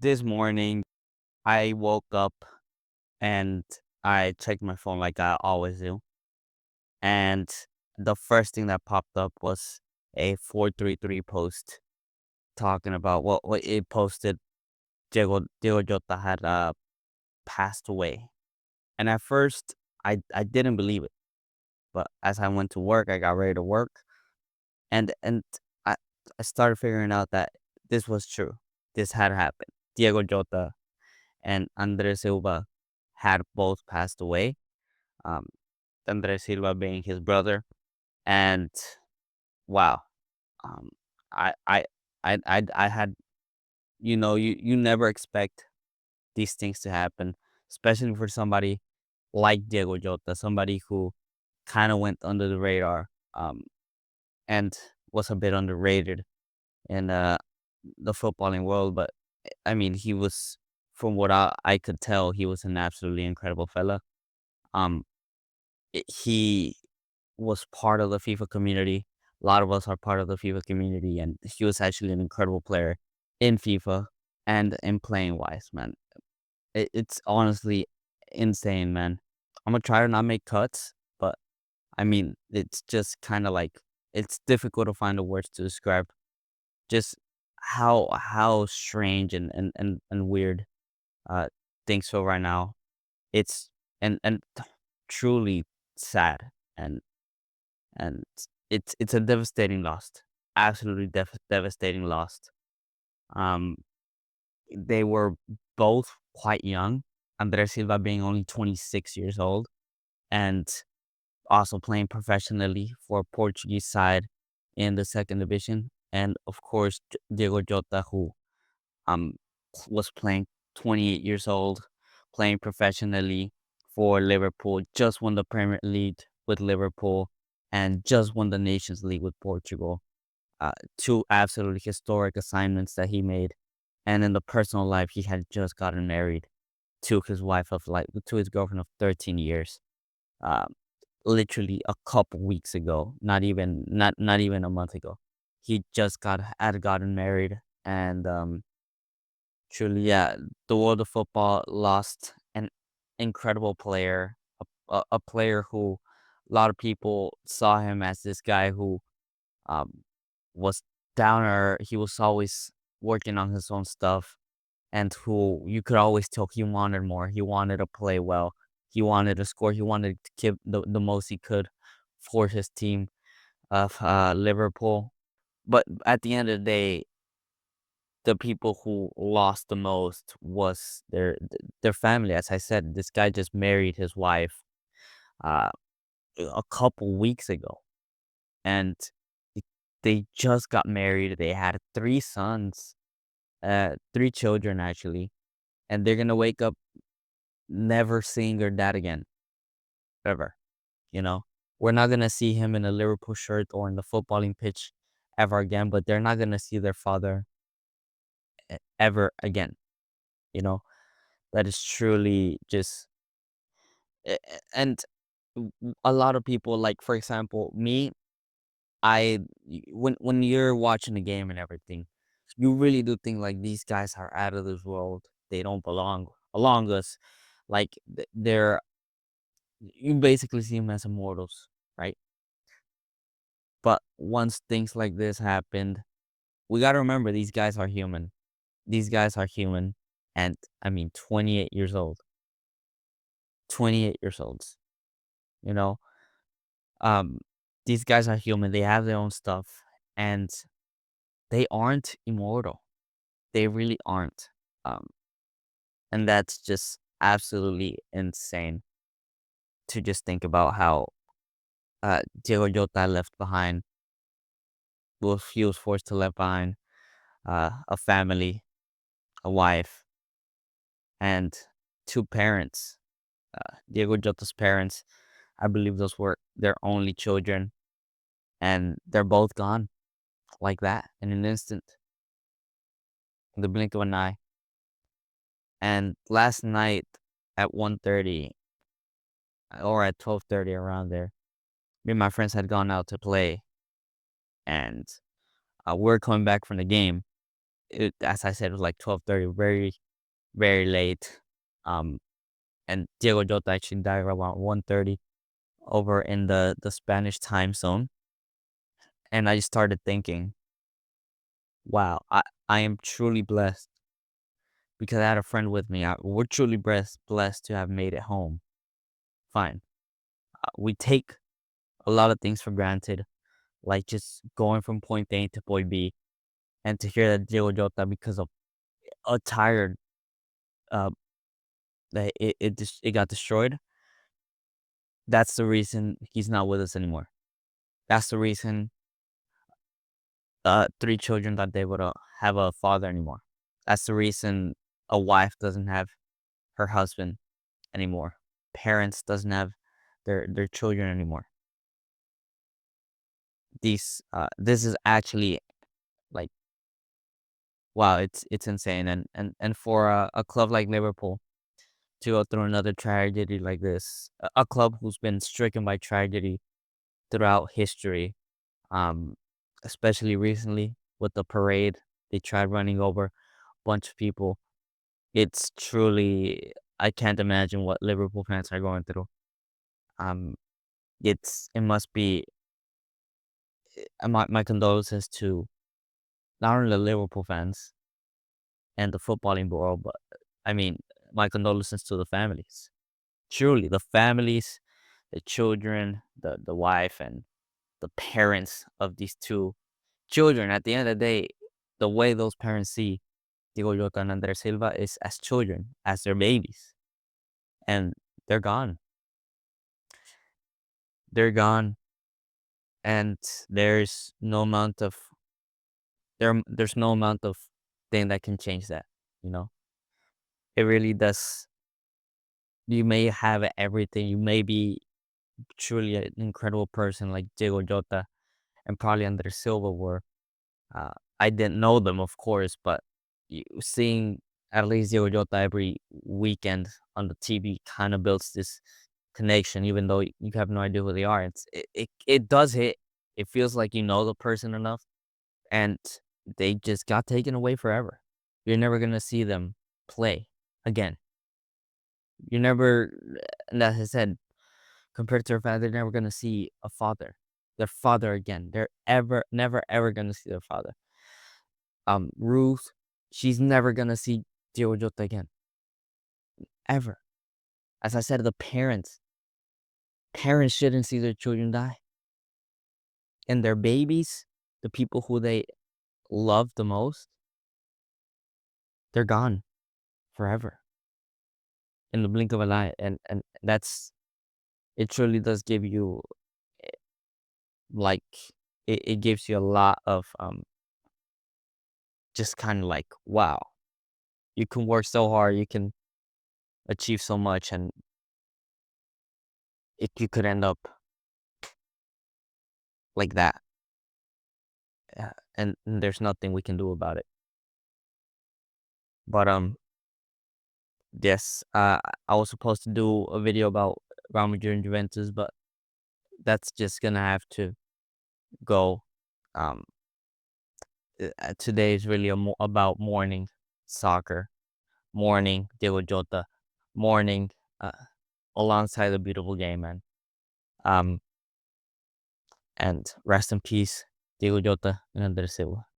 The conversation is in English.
This morning, I woke up and I checked my phone like I always do. And the first thing that popped up was a 433 post talking about what it posted. Diego Jota had passed away. And at first, I didn't believe it. But as I went to work, I got ready to work. And I, I started figuring out that this was true. This had happened. Diego Jota and Andres Silva had both passed away. Um, Andres Silva being his brother, and wow, um, I I I had you never expect these things to happen, especially for somebody like Diego Jota, somebody who kind of went under the radar, and was a bit underrated in the footballing world, but I mean he was. From what I could tell, he was an absolutely incredible fella. Um, he was part of the FIFA community. A lot of us are part of the FIFA community, and he was actually an incredible player in FIFA and in playing wise, man. It's honestly insane, man. I'm gonna try to not make cuts, but I mean, it's just kind of like it's difficult to find the words to describe just how strange and weird uh things feel right now. It's and truly sad and and it's a devastating loss, absolutely devastating loss. Um, they were both quite young. Andres Silva being only 26 years old and also playing professionally for Portuguese side in the second division, and of course Diego Jota, who um was playing 28 years old, playing professionally for Liverpool, just won the Premier League with Liverpool, and just won the Nations League with Portugal. Two absolutely historic assignments that he made. And in the personal life, he had just gotten married to his wife of like to his girlfriend of 13 years. Um, Literally a couple weeks ago, not even a month ago. He just had gotten married, and truly, yeah, the world of football lost an incredible player, a player who a lot of people saw him as this guy who um, was downer. He was always working on his own stuff, and who you could always tell he wanted more. He wanted to play well. He wanted to score. He wanted to give the most he could for his team of Liverpool. But at the end of the day, the people who lost the most was their family. As I said, this guy just married his wife uh, a couple weeks ago, and th- they just got married. They had three sons, three children actually, and they're gonna wake up never seeing their dad again, ever. You know, we're not gonna see him in a Liverpool shirt or in the footballing pitch ever again. But they're not gonna see their father ever again. You know, that is truly just and a lot of people, like for example me, when you're watching the game and everything, you really do think like these guys are out of this world. They don't belong along us. Like they're you basically see them as immortals, right? But once things like this happened, we got to remember these guys are human. These guys are human, and I mean 28 years old. 28 years old. You know, um these guys are human. They have their own stuff, and they aren't immortal. They really aren't. Um, and that's just absolutely insane to just think about how Diego Jota left behind. He was forced to leave behind a family, a wife, and two parents. Diego Jota's parents, I believe those were their only children, and they're both gone like that in an instant, in the blink of an eye. And last night at 1:30 or at 12:30 around there, me and my friends had gone out to play, and we're coming back from the game, as I said, it was like 12:30, very, very late. Um, and Diego Jota actually died around 1:30 over in the Spanish time zone. And I just started thinking, wow, I am truly blessed because I had a friend with me. We're truly blessed to have made it home. Fine. We take a lot of things for granted, like just going from point A to point B, and to hear that Diego Jota, because of a tired, uh, that it got destroyed. That's the reason he's not with us anymore. That's the reason three children not able to have a father anymore. That's the reason a wife doesn't have her husband anymore. Parents doesn't have their children anymore. This is actually like, wow, it's insane. And for a club like Liverpool to go through another tragedy like this, a club who's been stricken by tragedy throughout history, um, especially recently with the parade, they tried running over a bunch of people. It's truly, I can't imagine what Liverpool fans are going through. Um, it must be, my condolences to not only the Liverpool fans and the footballing world, but I mean, my condolences to the families. Truly, the families, the children, the wife, and the parents of these two children. At the end of the day, the way those parents see Diego Jota and Andres Silva is as children, as their babies, and they're gone. They're gone, and there's no amount of there's no amount of thing that can change that. You know, it really does. You may have everything. You may be truly an incredible person like Diego Jota and probably Andres Silva were. Uh, I didn't know them, of course, but seeing at least Diogo Jota every weekend on the TV kind of builds this connection, even though you have no idea who they are. It does hit. It feels like you know the person enough, and they just got taken away forever. You're never gonna see them play again. You're never, and as I said, compared to their father, they're never gonna see their father again. They're never ever gonna see their father. Ruth, she's never gonna see Diogo Jota again, ever. As I said, the parents shouldn't see their children die, and their babies, the people who they love the most, they're gone forever in the blink of an eye, and that's it. Truly does give you like it gives you a lot of just kind of like, wow, you can work so hard, you can achieve so much, and you could end up like that. And there's nothing we can do about it. But yes, I was supposed to do a video about Real Madrid and Juventus, but that's just gonna have to go. Um, Today is really about morning soccer, morning Diego Jota, morning uh, alongside the beautiful game, man. Um, and rest in peace, Diego Jota and Andres Silva.